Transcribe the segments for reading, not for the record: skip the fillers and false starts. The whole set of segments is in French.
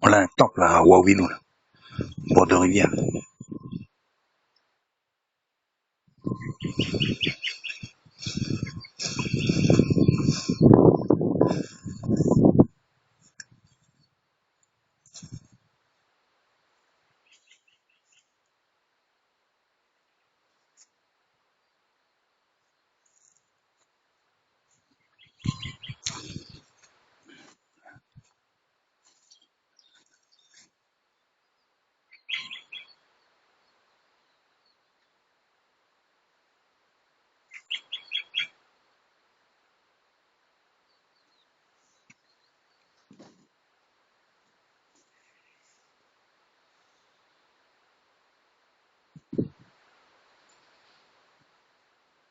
On a un temple à Waouilou, bord de rivière.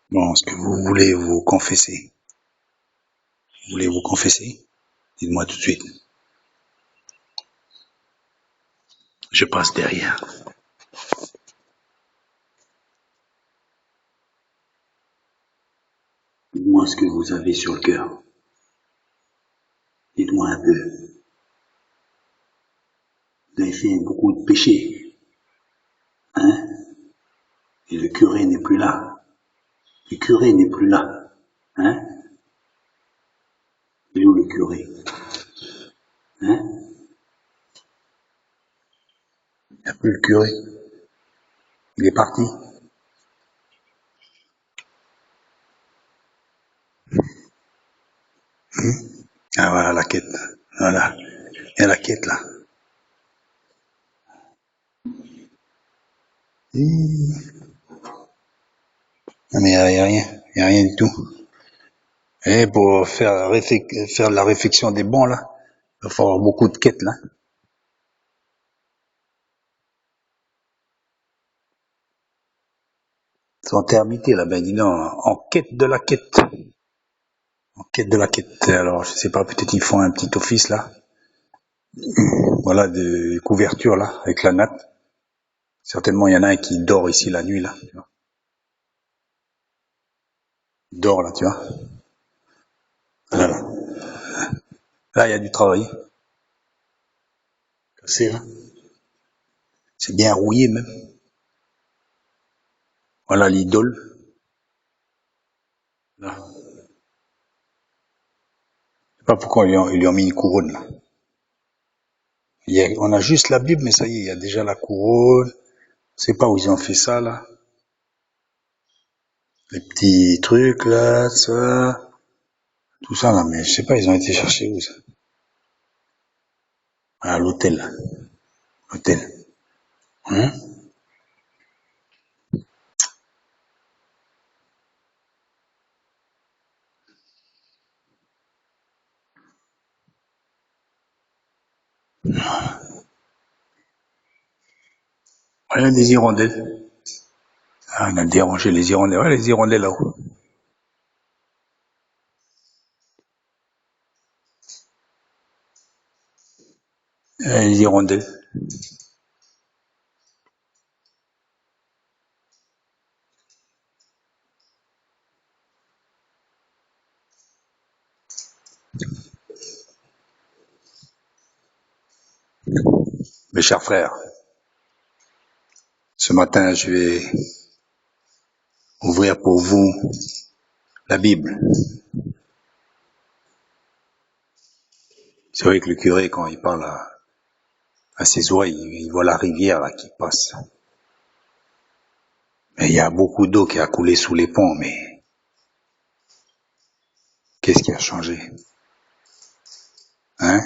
Bon, est-ce que vous voulez vous confesser? Vous voulez vous confesser? Dites-moi tout de suite. Je passe derrière. Dites-moi ce que vous avez sur le cœur. Dites-moi un peu. Vous avez fait beaucoup de péchés. Hein? Et le curé n'est plus là. Le curé n'est plus là. Hein? Il est où le curé? Hein? Il n'y a plus le curé. Il est parti. Ah voilà la quête. Voilà. Il y a la quête là. Non, mais il n'y a rien. Il n'y a rien du tout. Et pour faire la réflexion des bons là, il va falloir beaucoup de quêtes là. C'est en termité là, ben dis donc, en quête de la quête. En quête de la quête. Alors je sais pas, peut-être ils font un petit office là. Voilà, de couverture là, avec la natte. Certainement il y en a un qui dort ici la nuit là. Tu vois. Il dort là, tu vois. Voilà. Là il y a du travail. Cassé là. C'est bien rouillé même. Voilà l'idole. Là. Je sais pas pourquoi ils lui ont mis une couronne là. On a juste la Bible, mais ça y est, il y a déjà la couronne. Je sais pas où ils ont fait ça là. Les petits trucs là, ça. Tout ça là, mais je sais pas, ils ont été chercher où ça. À l'hôtel là. L'hôtel. Hein? Ouais, des hirondelles. Ah, on a dérangé les hirondelles. Ouais, les hirondelles là-haut. Les hirondelles. Mes chers frères, ce matin, je vais ouvrir pour vous la Bible. C'est vrai que le curé, quand il parle à ses oreilles, il voit la rivière là qui passe. Mais il y a beaucoup d'eau qui a coulé sous les ponts, mais qu'est-ce qui a changé? Hein?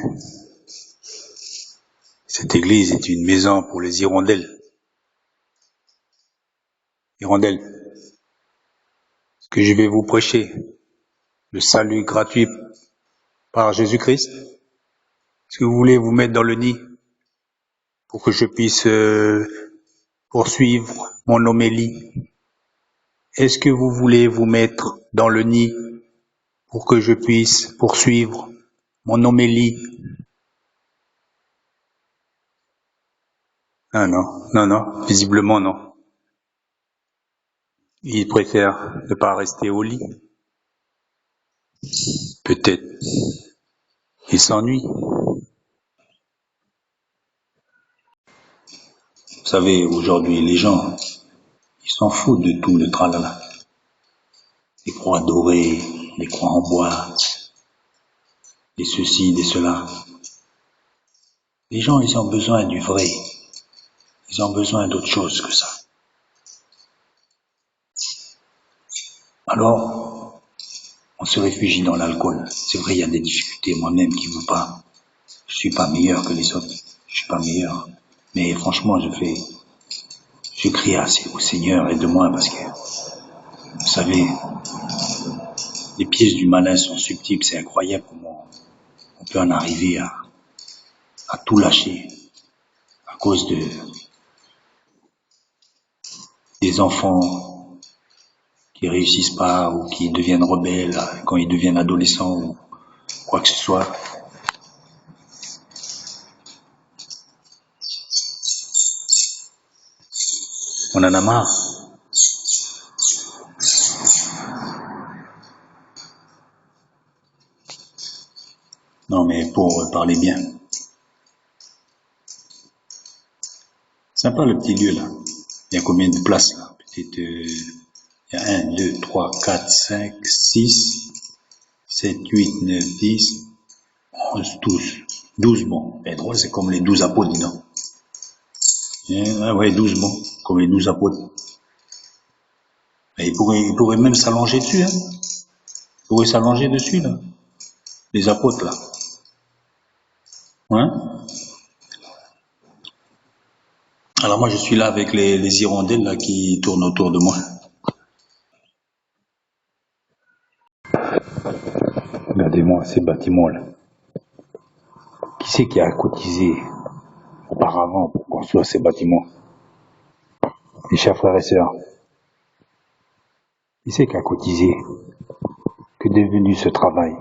Cette église est une maison pour les hirondelles. Hirondelles, ce que je vais vous prêcher, le salut gratuit par Jésus-Christ. Est-ce que vous voulez vous mettre dans le nid pour que je puisse poursuivre mon homélie? Est-ce que vous voulez vous mettre dans le nid pour que je puisse poursuivre mon homélie? Ah non, non, non, visiblement non. Il préfère ne pas rester au lit. Peut-être il s'ennuie. savez, aujourd'hui, les gens, ils s'en foutent de tout le tralala. Les croix dorées, les croix en bois, les ceci, les cela. Les gens, ils ont besoin du vrai. Ils ont besoin d'autre chose que ça. Alors, on se réfugie dans l'alcool. C'est vrai, il y a des difficultés, moi-même qui vous parle. Je suis pas meilleur que les autres. Je suis pas meilleur. Mais franchement, je crie assez au Seigneur, aide-moi, parce que, vous savez, les pièges du malin sont subtils, c'est incroyable comment on peut en arriver à tout lâcher à cause des enfants qui réussissent pas ou qui deviennent rebelles quand ils deviennent adolescents ou quoi que ce soit. On en a marre. Non, mais pour parler bien. Sympa le petit lieu là. Il y a combien de places là? Peut-être il y a 1, 2, 3, 4, 5, 6, 7, 8, 9, 10, 11, 12. 12 bon. Mais drôle, c'est comme les 12 apôtres, dis donc. Ah ouais, 12 bon. Comme les 12 apôtres. Et il pourrait même s'allonger dessus, hein. Il pourrait s'allonger dessus, là. Les apôtres, là. Hein? Alors moi, je suis là avec les hirondelles, là, qui tournent autour de moi. Regardez-moi ces bâtiments-là. Qui c'est qui a cotisé auparavant pour construire ces bâtiments? Les chers frères et sœurs. Qui c'est qui a cotisé? Que est devenu ce travail?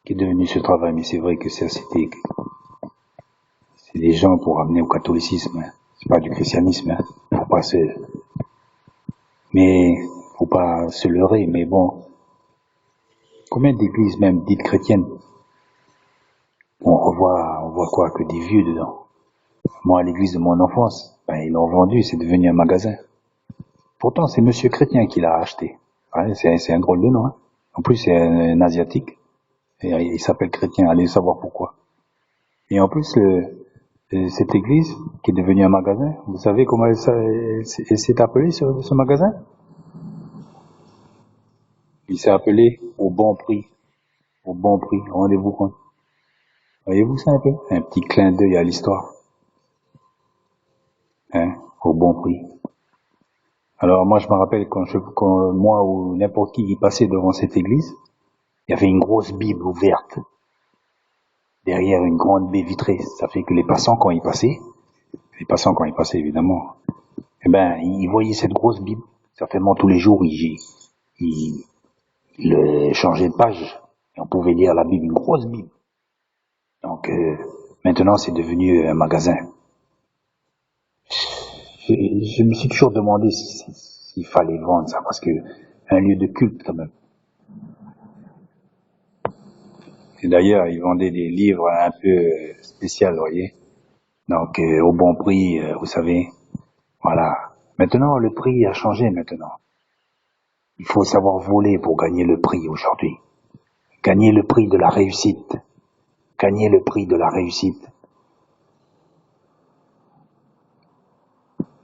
Qu'est devenu ce travail? Mais c'est vrai que c'est des gens pour ramener au catholicisme. Hein. C'est pas du christianisme. Hein. Faut pas se leurrer. Mais bon, combien d'églises même dites chrétiennes? On voit quoi? Que des vieux dedans. Moi, à l'église de mon enfance, ils l'ont vendu, c'est devenu un magasin. Pourtant, c'est monsieur chrétien qui l'a acheté. Ouais, c'est un drôle de nom. Hein. En plus, c'est un asiatique. Et il s'appelle chrétien, allez savoir pourquoi. Et en plus, cette église, qui est devenue un magasin, vous savez comment elle s'est appelée, ce magasin? Il s'est appelé Au Bon Prix. Au Bon Prix, rendez-vous compte. Voyez-vous ça un peu? Un petit clin d'œil à l'histoire. Hein? Au Bon Prix. Alors moi, je me rappelle quand moi ou n'importe qui passait devant cette église, il y avait une grosse Bible ouverte derrière une grande baie vitrée. Ça fait que les passants quand ils passaient évidemment, ils voyaient cette grosse Bible. Certainement tous les jours, ils changeaient de page et on pouvait lire la Bible, une grosse Bible. Donc maintenant, c'est devenu un magasin. Je me suis toujours demandé s'il fallait vendre ça, parce que un lieu de culte quand même. Et d'ailleurs, ils vendaient des livres un peu spéciaux, vous voyez. Donc, au bon prix, vous savez. Voilà. Maintenant, le prix a changé maintenant. Il faut savoir voler pour gagner le prix aujourd'hui. Gagner le prix de la réussite. Gagner le prix de la réussite.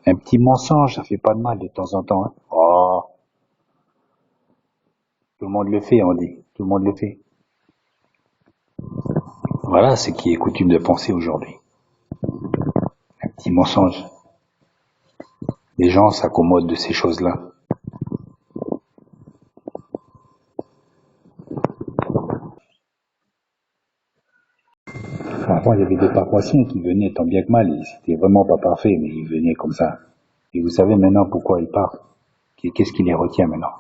Un petit mensonge, ça fait pas de mal de temps en temps. Hein. Oh. Tout le monde le fait, on dit. Tout le monde le fait. Voilà ce qui est coutume de penser aujourd'hui. Un petit mensonge. Les gens s'accommodent de ces choses-là. Parfois, il y avait des paroissiens qui venaient tant bien que mal, et c'était vraiment pas parfait, mais ils venaient comme ça. Et vous savez maintenant pourquoi ils partent? Qu'est-ce qui les retient maintenant?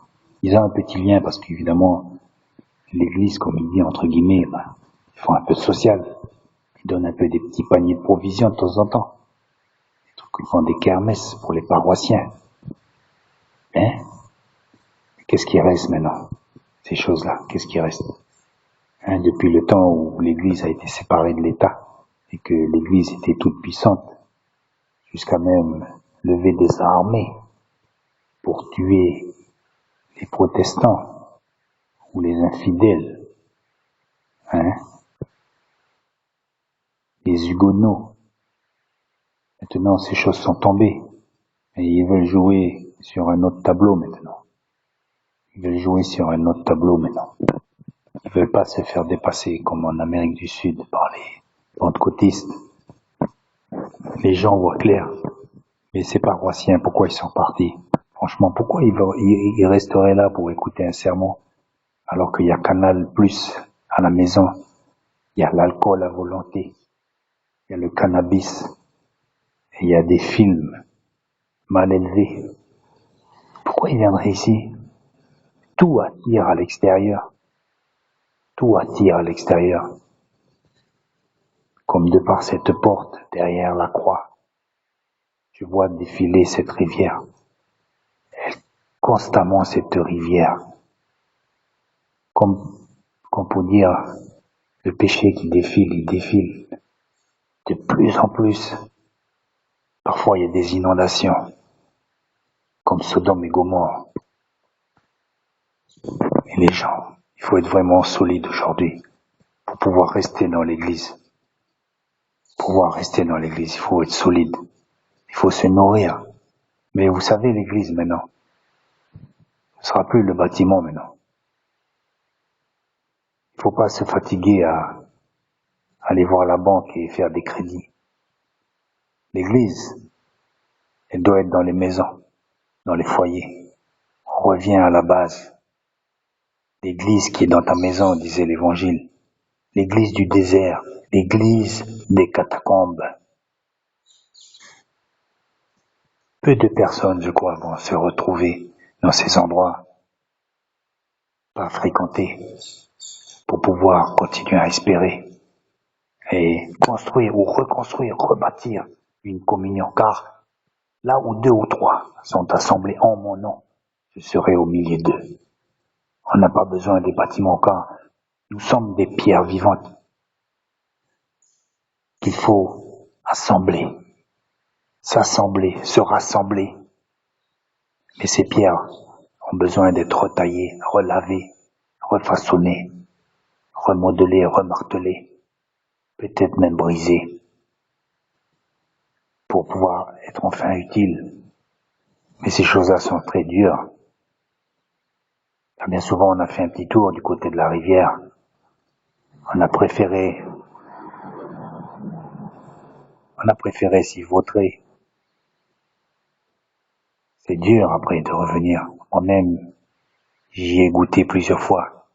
Ils ont un petit lien parce qu'évidemment, l'église, comme il dit, entre guillemets, ils font un peu de social. Ils donnent un peu des petits paniers de provisions de temps en temps. Ils font des kermesses pour les paroissiens. Hein? Qu'est-ce qui reste maintenant? Ces choses-là, qu'est-ce qui reste? Hein, depuis le temps où l'église a été séparée de l'État et que l'église était toute puissante, jusqu'à même lever des armées pour tuer les protestants ou les infidèles, hein, les huguenots. Maintenant, ces choses sont tombées et ils veulent jouer sur un autre tableau maintenant. Ils veulent jouer sur un autre tableau maintenant. Ils veulent pas se faire dépasser comme en Amérique du Sud par les pentecôtistes. Les gens voient clair. Mais ces paroissiens, pourquoi ils sont partis? Franchement, pourquoi ils resteraient là pour écouter un sermon alors qu'il y a Canal Plus à la maison, il y a l'alcool à volonté, il y a le cannabis, et il y a des films mal élevés. Pourquoi ils viendraient ici? Tout attire à l'extérieur. Tout attire à l'extérieur. Comme de par cette porte derrière la croix, je vois défiler cette rivière. Constamment cette rivière. Comme pour dire, le péché qui défile, il défile de plus en plus. Parfois, il y a des inondations, comme Sodome et Gomorrhe. Et les gens, il faut être vraiment solide aujourd'hui pour pouvoir rester dans l'église. Pour pouvoir rester dans l'église, il faut être solide. Il faut se nourrir. Mais vous savez, l'église maintenant, ce ne sera plus le bâtiment maintenant. Il ne faut pas se fatiguer à aller voir la banque et faire des crédits. L'église, elle doit être dans les maisons, dans les foyers. On revient à la base. L'église qui est dans ta maison, disait l'évangile. L'église du désert, l'église des catacombes. Peu de personnes, je crois, vont se retrouver dans ces endroits, pas fréquentés, pour pouvoir continuer à espérer et construire ou reconstruire, rebâtir une communion. Car là où 2 ou 3 sont assemblés en mon nom, je serai au milieu d'eux. On n'a pas besoin des bâtiments car nous sommes des pierres vivantes qu'il faut assembler, s'assembler, se rassembler. Mais ces pierres ont besoin d'être retaillées, relavées, refaçonnées, remodelées, remartelées, peut-être même brisées, pour pouvoir être enfin utiles. Mais ces choses-là sont très dures. Bien souvent, on a fait un petit tour du côté de la rivière. On a préféré s'y vautrer. C'est dur après de revenir. Moi-même, j'y ai goûté plusieurs fois.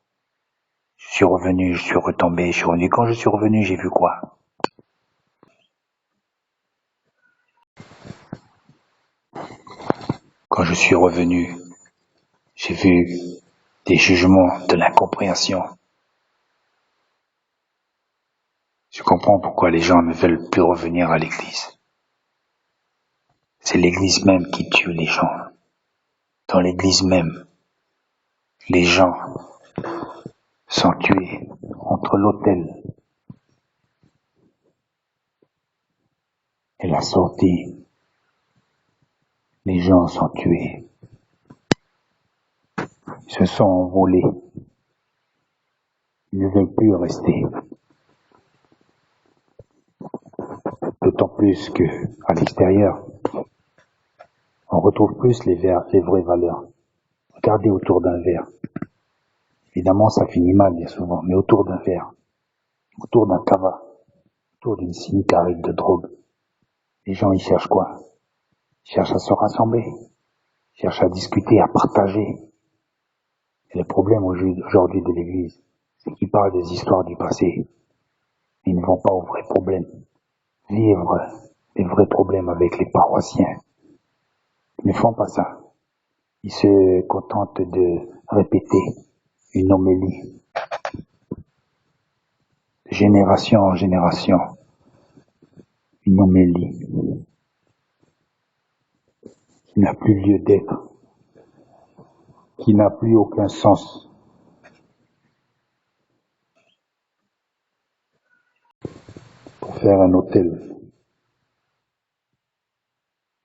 Je suis revenu, je suis retombé, je suis revenu. Quand je suis revenu, j'ai vu quoi? Quand je suis revenu, j'ai vu des jugements, de l'incompréhension. Je comprends pourquoi les gens ne veulent plus revenir à l'église. C'est l'église même qui tue les gens. Dans l'église même, les gens sont tués entre l'autel et la sortie. Les gens sont tués. Ils se sont envolés. Ils ne veulent plus rester. D'autant plus que, à l'extérieur, on retrouve plus les vraies valeurs. Regardez autour d'un verre. Évidemment, ça finit mal bien souvent, mais autour d'un verre, autour d'un cava, autour d'une cigarette de drogue, les gens, ils cherchent quoi? Ils cherchent à se rassembler. Ils cherchent à discuter, à partager. Et le problème aujourd'hui de l'Église, c'est qu'ils parlent des histoires du passé. Ils ne vont pas aux vrais problèmes. Vivre les vrais problèmes avec les paroissiens. Ils ne font pas ça. Ils se contentent de répéter une homélie. De génération en génération. Une homélie qui n'a plus lieu d'être. Qui n'a plus aucun sens. Pour faire un autel.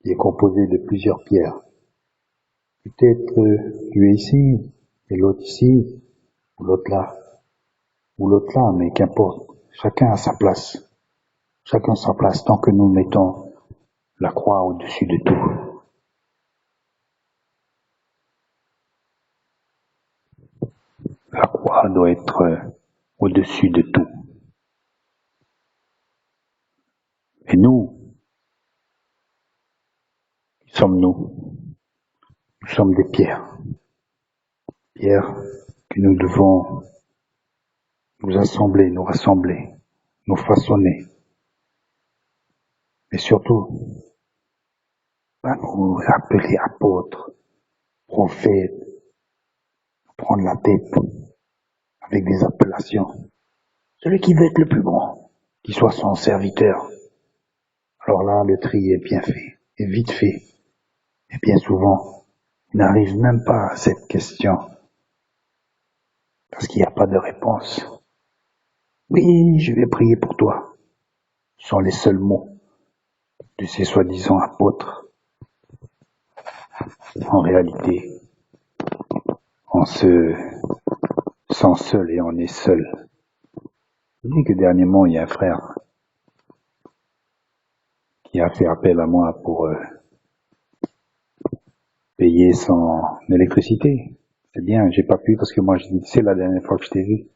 qui est composé de plusieurs pierres. Peut-être tu es ici, et l'autre ici, ou l'autre là, mais qu'importe. Chacun a sa place. Chacun sa place tant que nous mettons la croix au-dessus de tout. La croix doit être au-dessus de tout. Et nous, qui sommes-nous? Nous sommes des pierres. Pierres que nous devons nous assembler, nous rassembler, nous façonner. Et surtout, pas nous appeler apôtres, prophètes, prendre la tête avec des appellations. Celui qui veut être le plus grand, qui soit son serviteur. Alors là, le tri est bien fait, est vite fait. Et bien souvent, il n'arrive même pas à cette question, parce qu'il n'y a pas de réponse. Oui, je vais prier pour toi. Ce sont les seuls mots de ces soi-disant apôtres. En réalité, on se sent seul et on est seul. Je dis que dernièrement, il y a un frère qui a fait appel à moi pour payer son électricité. C'est bien, j'ai pas pu parce que moi, c'est la dernière fois que je t'ai vu.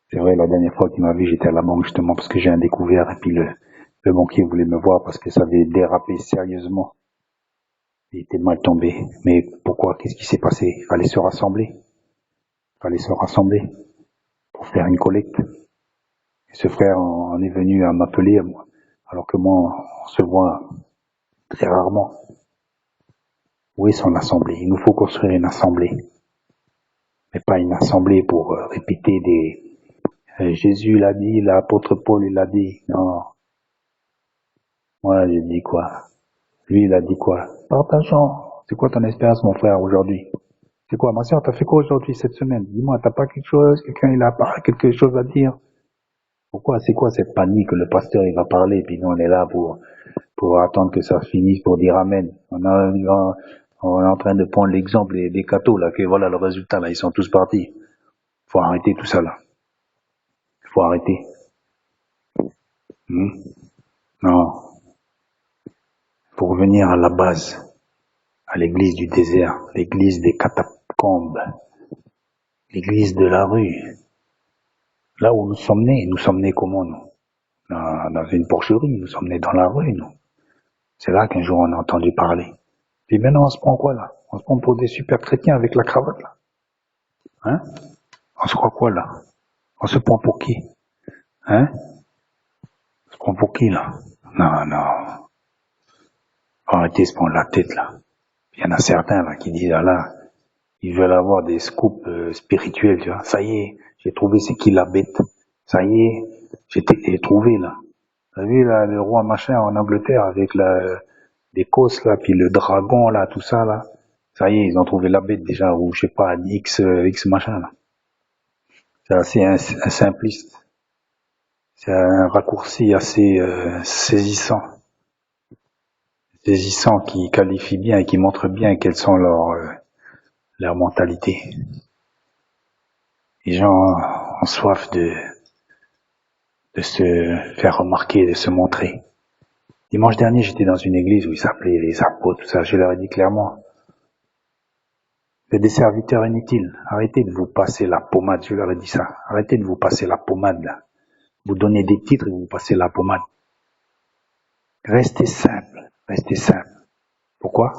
C'est vrai, la dernière fois qu'il m'a vu, j'étais à la banque justement parce que j'ai un découvert et puis le banquier voulait me voir parce que ça avait dérapé sérieusement. Il était mal tombé. Mais pourquoi? Qu'est-ce qui s'est passé? Il fallait se rassembler. Il fallait se rassembler pour faire une collecte. Et ce frère en est venu à m'appeler, alors que moi, on se voit très rarement. Où est son assemblée? Il nous faut construire une assemblée. Mais pas une assemblée pour répéter des Jésus l'a dit, l'apôtre Paul il l'a dit. Non. Moi, j'ai dit quoi? Lui, il a dit quoi? Partageons. C'est quoi ton espérance, mon frère, aujourd'hui? C'est quoi? Ma soeur, t'as fait quoi aujourd'hui, cette semaine? Dis-moi, t'as pas quelque chose? Quelqu'un, il a pas quelque chose à dire? Pourquoi? C'est quoi cette panique? Le pasteur, il va parler, puis nous, on est là pour attendre que ça finisse, pour dire Amen. On est en train de prendre l'exemple des cathos, là, que voilà, le résultat, là, ils sont tous partis. Faut arrêter tout ça, là. Faut arrêter. Non. Faut revenir à la base. À l'église du désert, l'église des catacombes, l'église de la rue. Là où nous sommes nés comment, nous? Dans une porcherie, nous sommes nés dans la rue, nous. C'est là qu'un jour on a entendu parler. Puis maintenant, on se prend quoi, là? On se prend pour des super chrétiens avec la cravate, là. Hein? On se croit quoi, là? On se prend pour qui? Hein? On se prend pour qui, là? Non, non. Arrêtez de se prendre la tête, là. Il y en a certains, là, qui disent, ah là, ils veulent avoir des scoops spirituels, tu vois. Ça y est, j'ai trouvé c'est qui la bête. Ça y est, j'ai trouvé, là. T'as vu, là, le roi machin en Angleterre avec l'Écosse, là, puis le dragon, là, tout ça, là. Ça y est, ils ont trouvé la bête déjà, ou je sais pas, X machin, là. C'est assez simpliste. C'est un raccourci assez saisissant qui qualifie bien et qui montre bien quelles sont leurs mentalités. Les gens ont soif de se faire remarquer, de se montrer. Dimanche dernier, j'étais dans une église où ils s'appelaient les apôtres, tout ça. Je leur ai dit clairement, vous êtes des serviteurs inutiles. Arrêtez de vous passer la pommade. Je leur ai dit ça. Arrêtez de vous passer la pommade, là. Vous donnez des titres et vous passez la pommade. Restez simple. Restez simple. Pourquoi?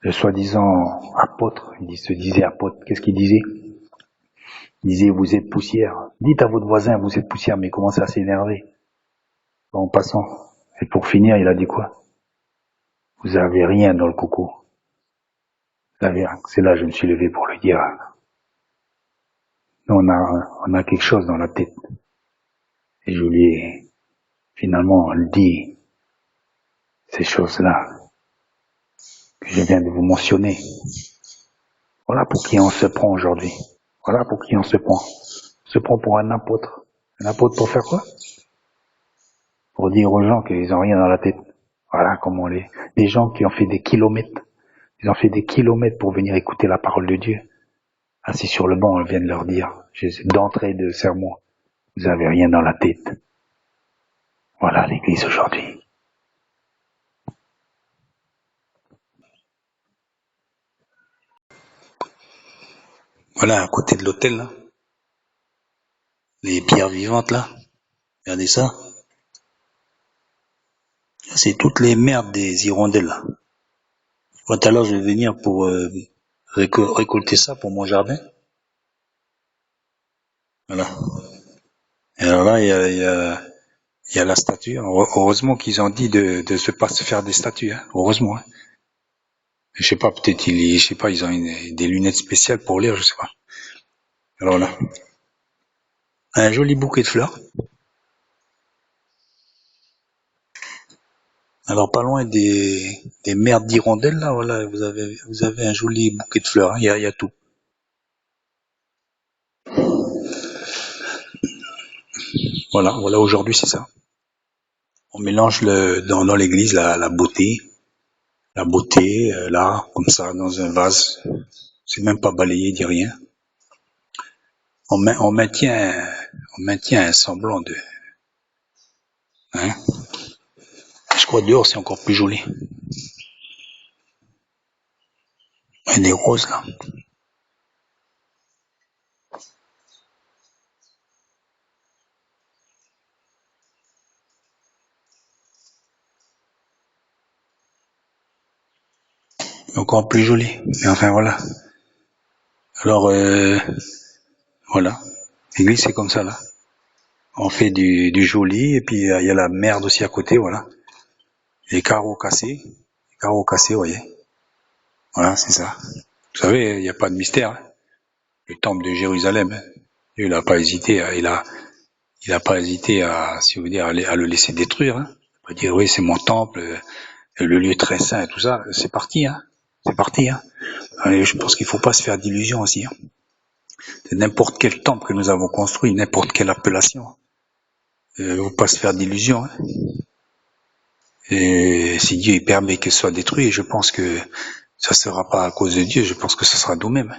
Le soi-disant apôtre, il se disait apôtre. Qu'est-ce qu'il disait? Il disait, vous êtes poussière. Dites à votre voisin, vous êtes poussière, mais il commence à s'énerver. En passant. Et pour finir, il a dit quoi? Vous avez rien dans le coco. C'est là que je me suis levé pour lui dire. Nous, on a quelque chose dans la tête. Et je lui ai finalement dit ces choses-là que je viens de vous mentionner. Voilà pour qui on se prend aujourd'hui. Voilà pour qui on se prend. On se prend pour un apôtre. Un apôtre pour faire quoi? Pour dire aux gens qu'ils ont rien dans la tête. Voilà comment les gens qui ont fait des kilomètres, ils ont fait des kilomètres pour venir écouter la parole de Dieu. Assis sur le banc, on vient de leur dire, d'entrée de sermon, vous avez rien dans la tête. Voilà l'église aujourd'hui. Voilà, à côté de l'hôtel, là, les pierres vivantes, là, regardez ça. C'est toutes les merdes des hirondelles, là. Tout à l'heure, je vais venir pour récolter ça pour mon jardin. Voilà. Et alors là, il y a la statue. Heureusement qu'ils ont dit de ne pas se faire des statues, hein. Heureusement. Hein. Je sais pas, peut-être je sais pas, ils ont des lunettes spéciales pour lire, je sais pas. Alors là, un joli bouquet de fleurs. Alors pas loin des merdes d'hirondelles, là, voilà, vous avez un joli bouquet de fleurs, hein. Il y a tout. Voilà, voilà, aujourd'hui c'est ça. On mélange dans l'église la beauté, là, comme ça, dans un vase. C'est même pas balayé, dit rien. On maintient un semblant de, hein. Je crois dehors c'est encore plus joli. Et des roses là. Encore plus joli. Mais enfin voilà. Alors voilà. L'église c'est comme ça là. On fait du joli et puis il y a la merde aussi à côté, voilà. Les carreaux cassés. Les carreaux cassés, vous voyez. Voilà, c'est ça. Vous savez, il n'y a pas de mystère. Hein. Le temple de Jérusalem, hein. Il n'a pas hésité, il a pas hésité à, si vous voulez, à le laisser détruire. Hein. Il dire oui, c'est mon temple, le lieu très saint et tout ça. C'est parti, hein. C'est parti, hein. Et je pense qu'il faut pas se faire d'illusions aussi. Hein. C'est n'importe quel temple que nous avons construit, n'importe quelle appellation. Il ne faut pas se faire d'illusions. Hein. Et si Dieu il permet que ce soit détruit, je pense que ça ne sera pas à cause de Dieu, je pense que ce sera nous-mêmes.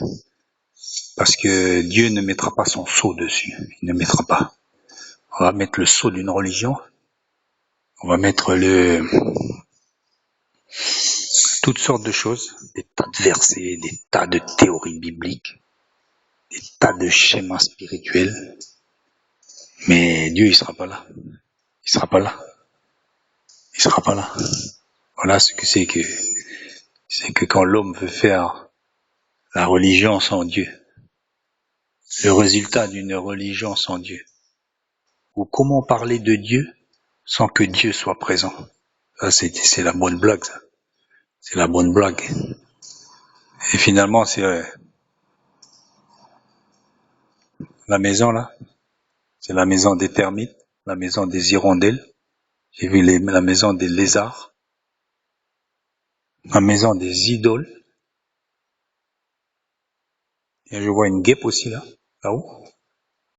Parce que Dieu ne mettra pas son sceau dessus. Il ne mettra pas. On va mettre le sceau d'une religion. On va mettre toutes sortes de choses, des tas de versets, des tas de théories bibliques, des tas de schémas spirituels. Mais Dieu, il sera pas là. Il sera pas là. Il sera pas là. Voilà ce que c'est que quand l'homme veut faire la religion sans Dieu, le résultat d'une religion sans Dieu, ou comment parler de Dieu sans que Dieu soit présent. Ça, c'est la bonne blague, ça. C'est la bonne blague. Et finalement, c'est la maison, là. C'est la maison des termites, la maison des hirondelles. J'ai vu la maison des lézards, la maison des idoles. Et je vois une guêpe aussi, là-haut.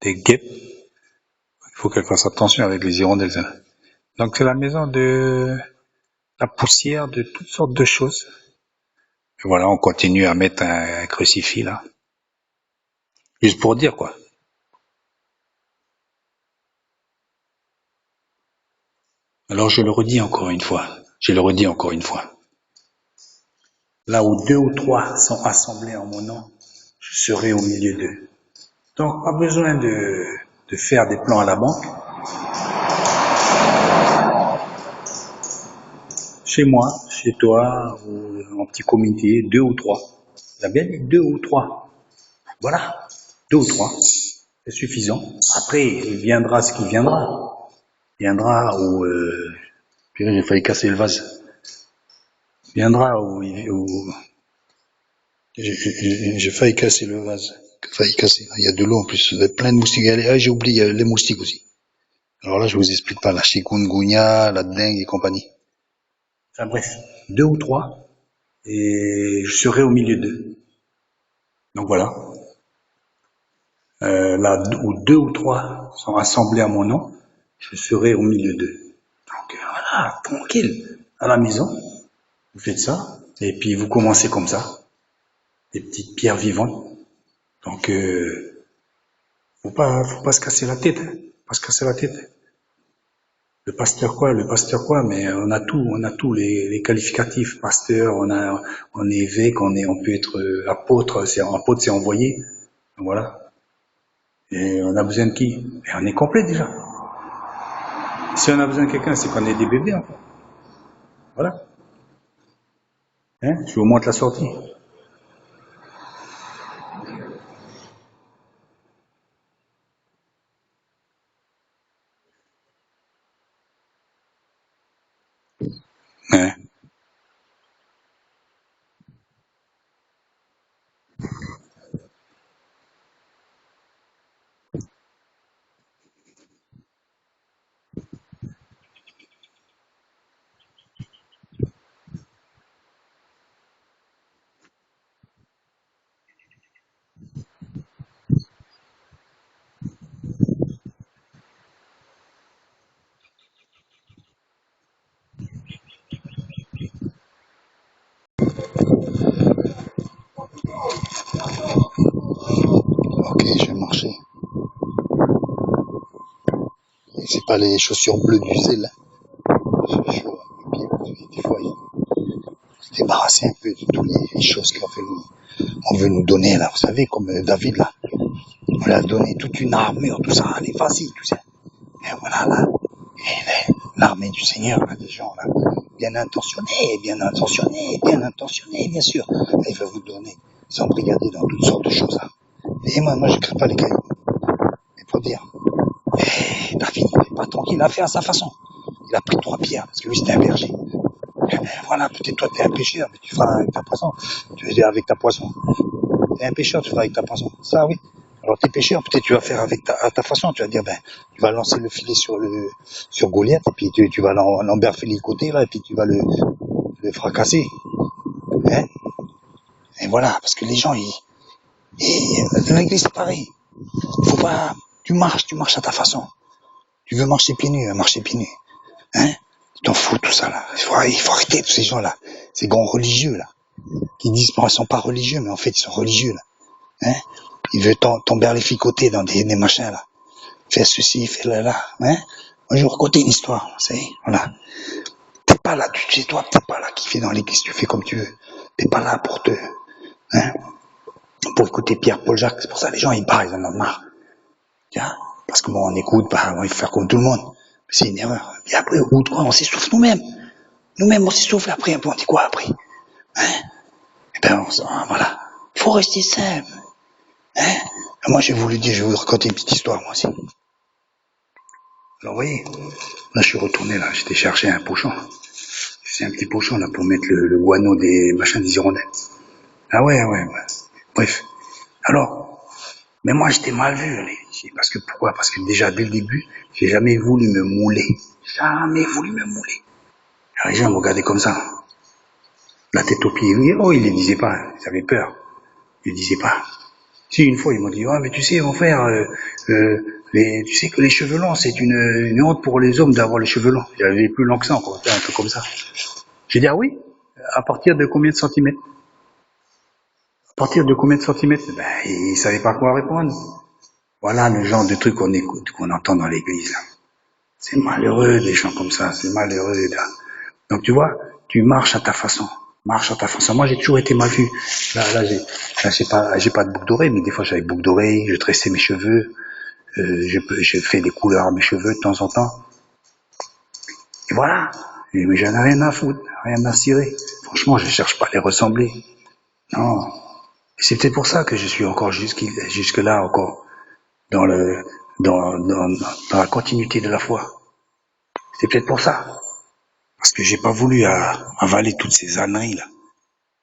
Des guêpes. Il faut qu'elle fasse attention avec les hirondelles, ça. Donc c'est la maison de la poussière, de toutes sortes de choses. Et voilà, on continue à mettre un crucifix, là. Juste pour dire, quoi. Alors je le redis encore une fois. Là où 2 ou 3 sont assemblés en mon nom, je serai au milieu d'eux. Donc pas besoin de faire des plans à la banque. Chez moi, chez toi, ou en petit comité, 2 ou 3. Il a bien dit 2 ou 3. Voilà, 2 ou 3. C'est suffisant. Après, il viendra ce qui viendra. Il viendra où... Puis j'ai failli casser le vase. Il viendra où j'ai failli casser le vase. Failli casser. Il y a de l'eau en plus. Il y a plein de moustiques. Ah, j'ai oublié, il y a les moustiques aussi. Alors là, je vous explique pas. La chikungunya, la dengue et compagnie. Enfin bref, 2 ou 3. Et je serai au milieu d'eux. Donc voilà. Là où 2 ou 3 sont assemblés à mon nom, je serai au milieu d'eux. Donc voilà, tranquille. à la maison, vous faites ça, et puis vous commencez comme ça, des petites pierres vivantes. Donc, faut pas se casser la tête, hein. Pas se casser la tête. Le pasteur quoi, mais on a tout, les qualificatifs, pasteur, on est évêque, on peut être apôtre, apôtre c'est envoyé, voilà. Et on a besoin de qui? Et on est complet déjà. Si on a besoin de quelqu'un, c'est qu'on est des bébés, en fait. Voilà. Hein? Je vous montre la sortie. Hein? Ok, je vais marcher. C'est pas les chaussures bleues du zèle. J'ai chaud à mes pieds. Des fois, il faut se débarrasser un peu de toutes les choses on veut nous donner là. Vous savez, comme David là. On lui a donné toute une armure, tout ça. Allez, vas-y, tout ça. Et voilà là. Et l'armée du Seigneur, là, des gens là, bien intentionnés, bien sûr. Il va vous donner, sans brigader dans toutes sortes de choses là. Et moi je crains pas les cailloux. Mais pour dire, David, il n'est pas tranquille, il a fait à sa façon. Il a pris 3 pierres, parce que lui c'était un berger. Et voilà, peut-être toi t'es un pêcheur, mais tu feras avec ta poisson. Tu veux dire avec ta poisson. T'es un pêcheur, tu feras avec ta poisson. Ça oui. Alors t'es pêcheur, peut-être tu vas faire avec à ta façon. Tu vas dire, ben, tu vas lancer le filet sur Goliath, et puis tu vas l'emberféler le côté là, et puis tu vas le fracasser. Hein? Et voilà, parce que les gens, dans l'église c'est pareil. Faut pas, tu marches à ta façon. Tu veux marcher pieds nus, marcher pieds nus. Hein? Tu t'en fous tout ça là. Il faut arrêter tous ces gens là, ces grands religieux là, qui disent bon, ils sont pas religieux, mais en fait ils sont religieux là. Hein? Ils veulent t'emberlificoter dans des machins là. Faire ceci, faire là. Hein? Moi je vais vous raconter une histoire, vous savez, voilà. T'es pas là, tu sais toi, t'es pas là qui fait dans l'église, tu fais comme tu veux. T'es pas là pour hein, pour écouter Pierre-Paul Jacques. C'est pour ça que les gens ils parlent, ils en ont marre. Tiens, parce que bon, on écoute, bah, il faut faire comme tout le monde. C'est une erreur. Et après, au bout de quoi, on s'essouffle nous-mêmes. Nous-mêmes, on s'essouffle après. On dit quoi après? Hein? Et ben, voilà. Il faut rester simple. Hein? Moi, je vais vous raconter une petite histoire, moi aussi. Alors, vous voyez, là, je suis retourné, là, j'étais chercher un pochon. C'est un petit pochon, là, pour mettre le guano des machins des hirondelles. Ah ouais. Bref. Alors, mais moi, j'étais mal vu, allez. Parce que pourquoi? Parce que déjà, dès le début, j'ai jamais voulu me mouler. Jamais voulu me mouler. Alors, les gens me regardaient comme ça. La tête aux pieds. Oh, ils ne le disaient pas. Ils avaient peur. Ils ne le disaient pas. Si, une fois, ils m'ont dit, oh, mais tu sais, mon frère, tu sais que les cheveux longs, c'est une honte pour les hommes d'avoir les cheveux longs. J'avais plus long que ça, encore. Un peu comme ça. J'ai dit, ah oui? À partir de combien de centimètres? À partir de combien de centimètres? Ben, ils savaient pas quoi répondre. Voilà le genre de truc qu'on écoute, qu'on entend dans l'église, là. C'est malheureux, des gens comme ça, c'est malheureux, là. Donc, tu vois, tu marches à ta façon. Marche à ta façon. Moi, j'ai toujours été mal vu. Là, j'ai pas de boucle d'oreille, mais des fois, j'avais boucle d'oreille, je tressais mes cheveux, je fais des couleurs à mes cheveux de temps en temps. Et voilà. Mais j'en ai rien à foutre, rien à cirer. Franchement, je cherche pas à les ressembler. Non. Et c'est peut-être pour ça que je suis encore jusque là, encore, dans dans la continuité de la foi. C'est peut-être pour ça. Parce que j'ai pas voulu avaler toutes ces âneries là,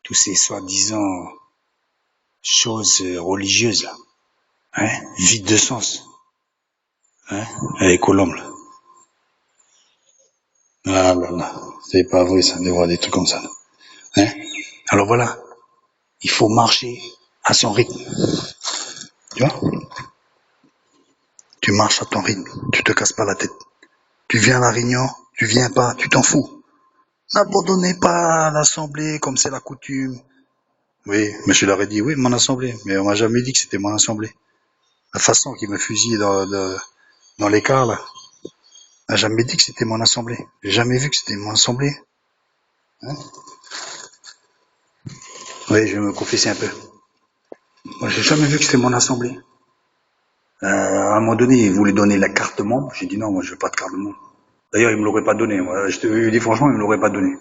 tous ces soi-disant choses religieuses là, hein, vides de sens, hein, avec Colombe là. Ah là là, c'est pas vrai ça de voir des trucs comme ça. Là. Hein. Alors voilà, il faut marcher à son rythme. Tu vois, tu marches à ton rythme, tu te casses pas la tête. Tu viens à la réunion, tu viens pas, tu t'en fous. N'abandonnez pas l'assemblée comme c'est la coutume. Oui, mais je leur ai dit, oui, mon assemblée. Mais on m'a jamais dit que c'était mon assemblée. La façon qu'ils me fusillent dans l'écart, là, on m'a jamais dit que c'était mon assemblée. J'ai jamais vu que c'était mon assemblée. Hein. Oui, je vais me confesser un peu. Moi, j'ai jamais vu que c'était mon assemblée. À un moment donné, ils voulaient donner la carte membre. J'ai dit non, moi, je veux pas de carte membre. D'ailleurs, ils me l'auraient pas donné. Moi, je te dis franchement, ils me l'auraient pas donné.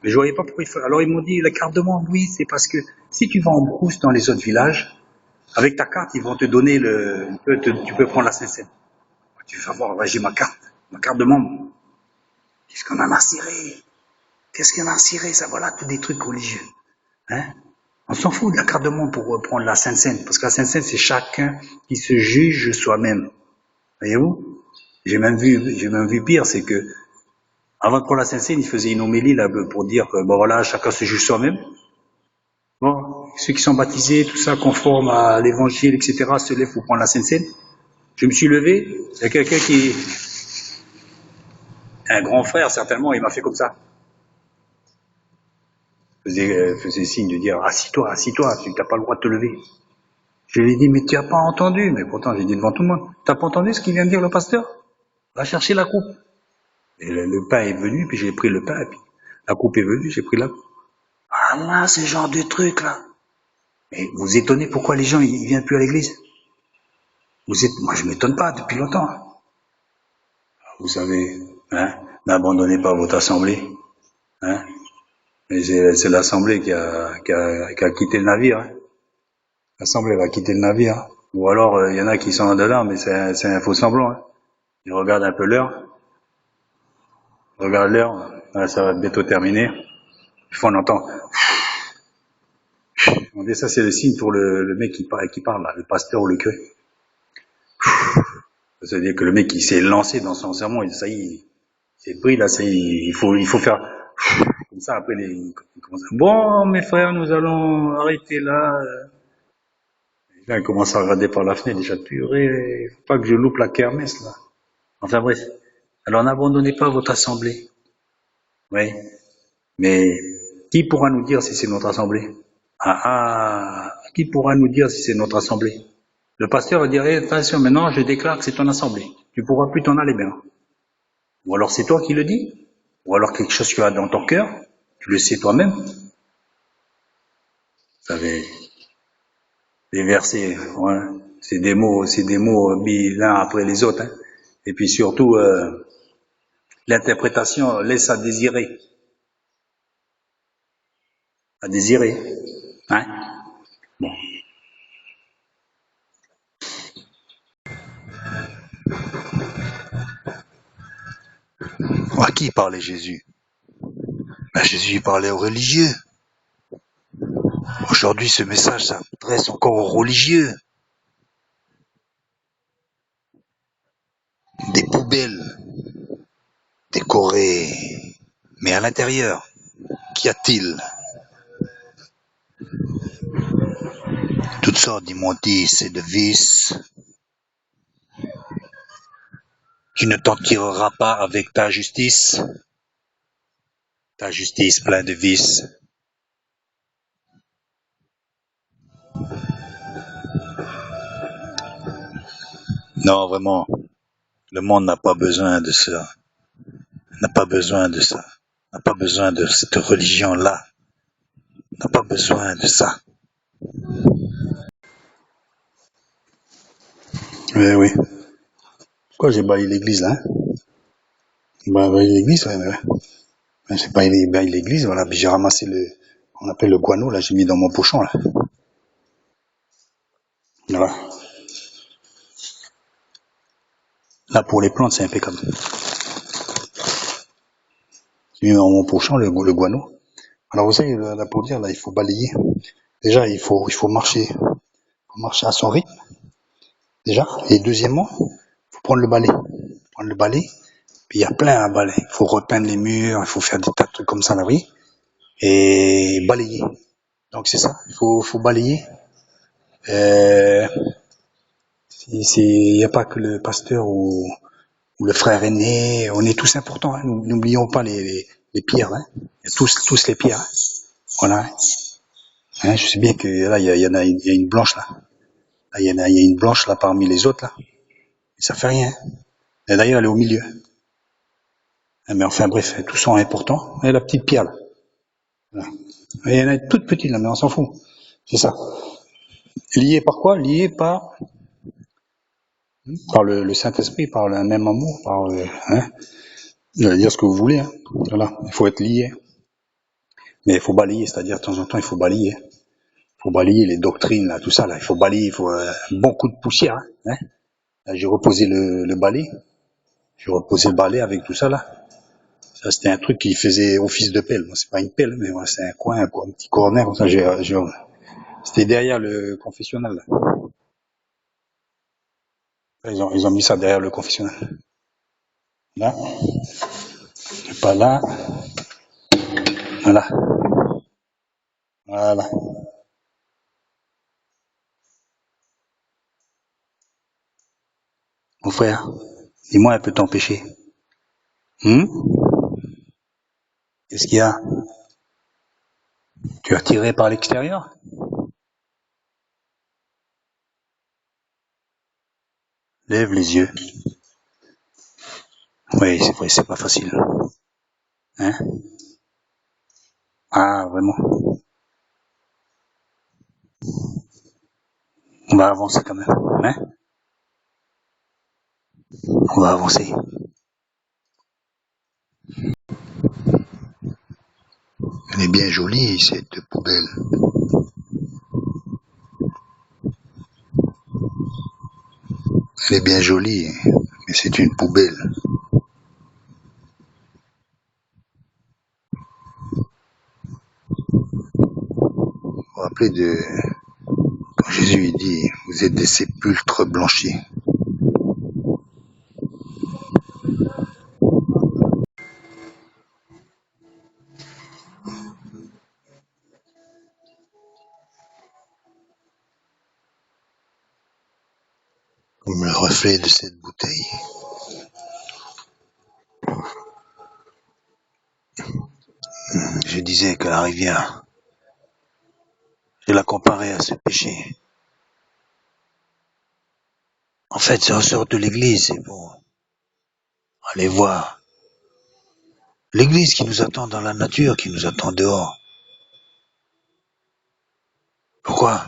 Mais je voyais pas pourquoi il fallait. Alors, ils m'ont dit la carte membre, oui, c'est parce que si tu vas en brousse dans les autres villages, avec ta carte, ils vont te donner tu peux prendre la SNCF. Tu vas voir, ouais, j'ai ma carte de membre. Qu'est-ce qu'on en a ciré? Qu'est-ce qu'on en a ciré? Ça, voilà, tous des trucs religieux. Hein? On s'en fout de la carte de membre pour prendre la Sainte-Seine. Parce que la Sainte-Seine, c'est chacun qui se juge soi-même. Voyez-vous? J'ai même vu pire, c'est que, avant de prendre la Sainte-Seine, ils faisaient une homélie, là, pour dire que, bon voilà, chacun se juge soi-même. Bon, ceux qui sont baptisés, tout ça, conforme à l'évangile, etc., se lèvent pour prendre la Sainte-Seine. Je me suis levé, il y a quelqu'un un grand frère, certainement, il m'a fait comme ça. Faisait signe de dire, assis-toi, tu n'as pas le droit de te lever. Je lui ai dit, mais tu n'as pas entendu, mais pourtant j'ai dit devant tout le monde, t'as pas entendu ce qu'il vient de dire le pasteur? Va chercher la coupe. Et le pain est venu, puis j'ai pris le pain, et puis la coupe est venue, j'ai pris la coupe. Ah là, ce genre de truc là. Et vous vous étonnez pourquoi les gens ils viennent plus à l'église? Moi je m'étonne pas depuis longtemps. Vous savez, hein, n'abandonnez pas votre assemblée, hein. C'est l'assemblée qui a quitté le navire, hein. L'assemblée va quitter le navire, hein. Ou alors il y en a qui sont dedans, mais c'est un faux semblant, hein. Ils regardent un peu l'heure, regardent l'heure, ça va bientôt terminer. Une fois on entend. On dit ça c'est le signe pour le mec qui parle là, le pasteur ou le curé. Ça veut dire que le mec il s'est lancé dans son sermon, et ça y est, il s'est pris là, ça y est, il faut faire comme ça après bon mes frères, nous allons arrêter là. Et là, il commence à regarder par la fenêtre, déjà purée, faut pas que je loupe la kermesse là. Enfin bref. Alors n'abandonnez pas votre assemblée. Oui. Mais qui pourra nous dire si c'est notre assemblée? Qui pourra nous dire si c'est notre assemblée? Le pasteur dirait, attention, maintenant je déclare que c'est ton assemblée. Tu pourras plus t'en aller bien. Ou alors c'est toi qui le dis. Ou alors quelque chose que tu as dans ton cœur. Tu le sais toi-même. Vous savez, les versets, ouais, c'est des mots mis l'un après les autres. Hein. Et puis surtout, l'interprétation laisse à désirer. À désirer. Hein. Bon. À qui parlait Jésus? Jésus parlait aux religieux. Aujourd'hui, ce message s'adresse encore aux religieux. Des poubelles décorées. Mais à l'intérieur, qu'y a-t-il? Toutes sortes d'immondices et de vices. Tu ne t'en tireras pas avec ta justice pleine de vices. Non, vraiment, le monde n'a pas besoin de ça. N'a pas besoin de ça. N'a pas besoin de cette religion-là. N'a pas besoin de ça. Oui, oui. Pourquoi j'ai baillé l'église là? Baillé l'église, ouais. J'ai baillé l'église, voilà. Puis j'ai ramassé on appelle le guano, là, j'ai mis dans mon pochon, là. Voilà. Là, pour les plantes, c'est impeccable. J'ai mis dans mon pochon le guano. Alors, vous savez, là, pour dire, là, il faut balayer. Déjà, il faut marcher. Faut marcher à son rythme. Déjà. Et deuxièmement, faut prendre le balai. Prendre le balai. Puis il y a plein à balayer. Il faut repeindre les murs, il faut faire des tas de trucs comme ça, là, oui. Et balayer. Donc, c'est ça. Il faut balayer. Il n'y a pas que le pasteur ou le frère aîné, on est tous importants. Hein. N'oublions pas les pierres, hein. Il y a tous les pierres, hein. Voilà. Hein, je sais bien que là, il y a une blanche là. Là, il y a une blanche là parmi les autres là. Et ça fait rien. Et d'ailleurs, elle est au milieu. Mais enfin, bref, tout sont importants. Et la petite pierre là. Voilà. Et il y en a une toute petite là, mais on s'en fout. C'est ça. Lié par quoi? Lié par le Saint-Esprit, par le même amour, par, hein. Vous allez dire ce que vous voulez, hein. Voilà. Il faut être lié. Mais il faut balayer, c'est-à-dire de temps en temps, il faut balayer. Il faut balayer les doctrines, là, tout ça, là. Il faut balayer, il faut un bon coup de poussière, hein. Là, j'ai reposé le balai. J'ai reposé le balai avec tout ça, là. Ça, c'était un truc qui faisait office de pelle. Bon, c'est pas une pelle, mais voilà, c'est un coin, quoi, un petit corner, comme ça. C'était derrière le confessionnal, là. Ils ont mis ça derrière le confessionnal. Là. Pas là. Voilà. Voilà. Mon frère, dis-moi, elle peut t'empêcher. Qu'est-ce qu'il y a? Tu es attiré par l'extérieur? Lève les yeux. Oui, c'est vrai, c'est pas facile. Hein? Ah, vraiment. On va avancer quand même. Hein? On va avancer. Elle est bien jolie, cette poubelle. Elle est bien jolie, mais c'est une poubelle. Vous vous rappelez de quand Jésus il dit, vous êtes des sépulcres blanchis. Comme le reflet de cette bouteille. Je disais que la rivière, je la comparais à ce péché. En fait, c'est en sort de l'église, c'est pour aller voir l'église qui nous attend dans la nature, qui nous attend dehors. Pourquoi?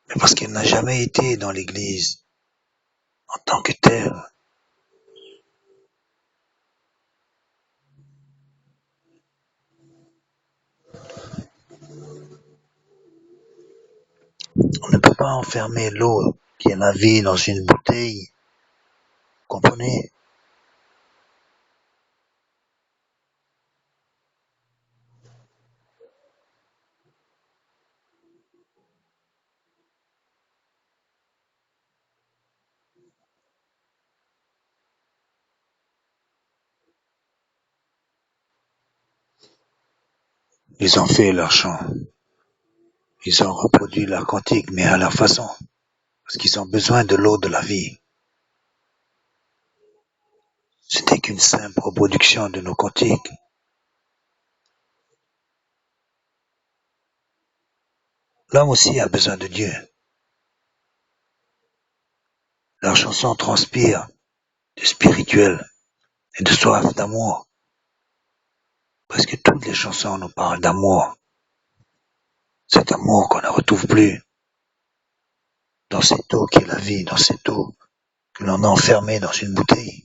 Mais parce qu'elle n'a jamais été dans l'église en tant que telle. On ne peut pas enfermer l'eau qui est la vie dans une bouteille. Comprenez? Ils ont fait leur chant. Ils ont reproduit leur cantique, mais à leur façon. Parce qu'ils ont besoin de l'eau de la vie. C'était qu'une simple reproduction de nos cantiques. L'homme aussi a besoin de Dieu. Leurs chansons transpirent de spirituel et de soif d'amour. Parce que toutes les chansons nous parlent d'amour. Cet amour qu'on ne retrouve plus dans cette eau qui est la vie, dans cette eau que l'on a enfermée dans une bouteille.